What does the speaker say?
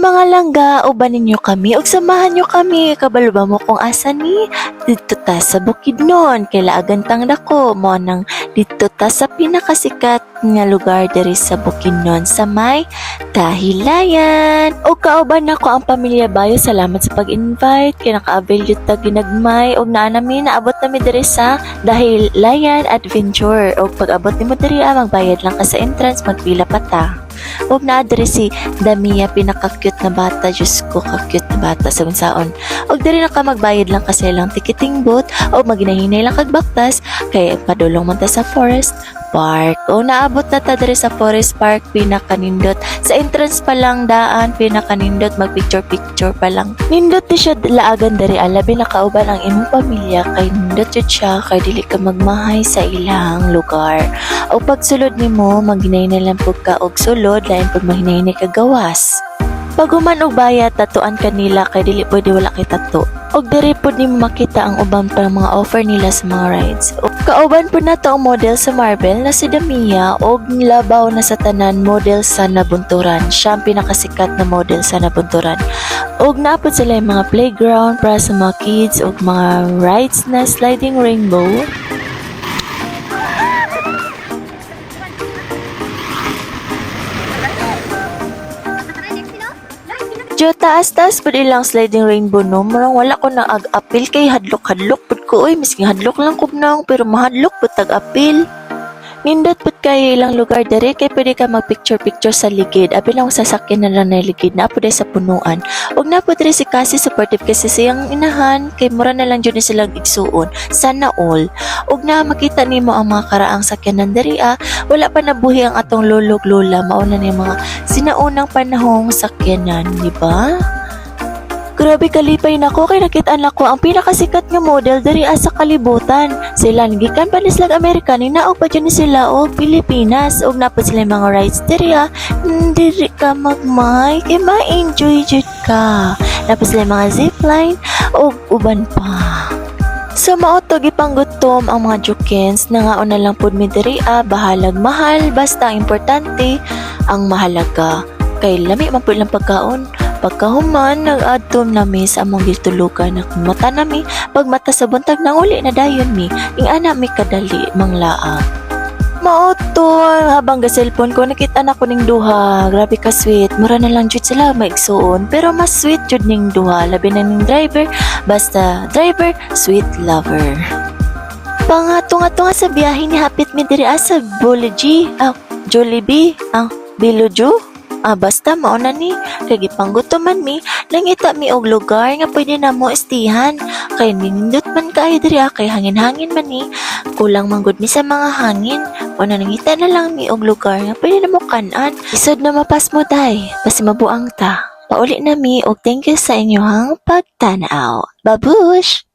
mga langga, uban ninyo kami ug samahan nyo kami. Kabalo ba mo kung asa ni? Dito ta sa Bukidnon, kay laagantang dako mo nang dito ta sa pinakasikat nga lugar diri sa Bukidnon sa may Dahilayan. O kauban nako ang pamilya Bayo, salamat sa pag-invite. Kay naka-avail jud ta ginagmay og naa nami naabot nami diri sa Dahilayan Adventure. Og pag-abot nimo diri magbayad lang ka sa entrance, magpila pa ta. Og naa diri si Damia, pinaka-cute na bata. Diyos ko, ka-cute na bata sa unsaon. Og diri na ka magbayad lang kasi lang ticketing booth o maginahinay lang kag baktas kay padulong man ta sa Forest Park. O naabot na ta diri sa Forest Park, pinakanindot. Sa entrance pa lang daan, pinakanindot, mag-picture-picture pa lang. Nindot ni siya laagan diri, alabi nakauban ang imong pamilya kay nindot jud siya kay dili ka magmahay sa ilang lugar. O pagsulod nimo, maghinay na lang pud ka og sulod, lain pud mahinay ka gawas. Paguman og bayad, tatuan kanila kay dili pwede wala kay tato. Og diri pud nimo makita ang uban pa mga offer nila sa mga rides. Og kauban pud nato ang model sa Marvel na si Damia og labaw na sa tanan model sa Nabunturan. Siya ang pinakasikat na model sa Nabunturan. Og naapod sila yung mga playground para sa mga kids og mga rides na sliding rainbow. Jo, taas-taas pud ilang sliding rainbow no. Murang wala ko na ag-apil kay hadlok-hadlok pud ko. Uy, misking hadlok lang ko nang pero mahadlok pud tag-apil. Nindot pud kay ilang lugar dere kay pwede ka mag-picture-picture sa ligid. Abi lang sasakyan na lang na ligid na pud sa punuan. Og na pud si Cassie supportive kasi siyang inahan kay mura na lang jud ni sila igsuon. Sana all. Og na makita nimo ang mga karaang sakyanan diri wala pa nabuhi ang atong lolog lola, mao na ni mga sinaunang panahong sakyanan, di ba? Grabe kalipay nako kay nakita-an nako ang pinakasikat nga model diri sa kalibutan. Sila gikan pa ni silang Amerika ni naog pa dyan ni sila og Pilipinas og napod sila yung mga rides diri diri ka magmay kay ma-enjoy jud ka. Napod sila yung mga zipline og uban pa. So mauto gipanggutom ang mga jukens, nangaon na lang pud mi diri bahalag mahal basta importante ang mahalaga. Kay lami man pud lang pagkaon. Pagkahuman, nag-adtom nami sa among gitulugan na mata nami, pag mata sa buntag nang uli na dayon mi, ing ana mi kadali manglaang. Mauto, habang ga-cellphone ko, nakita na ko ning duha. Grabe ka sweet, mura na lang jud sila maigsuon, pero mas sweet jud ning duha, labi na ning driver, basta driver, sweet lover. Pangatunga-tunga sa biyahe ni hapit mi diri sa Jollibee, Biluju. Basta mao na ni, kay gipanggutoman mi, nangita mi og lugar nga pwede na mo istihan. Kay nindot man kaayo diri kay hangin-hangin man ni, kulang man gud mi sa mga hangin. O nangita na lang mi og lugar nga pwede na mo kan-an. Isod na mapas mo day, basi mabuang ta. Pauli na mi og thank you sa inyohang pagtanaw. Babush!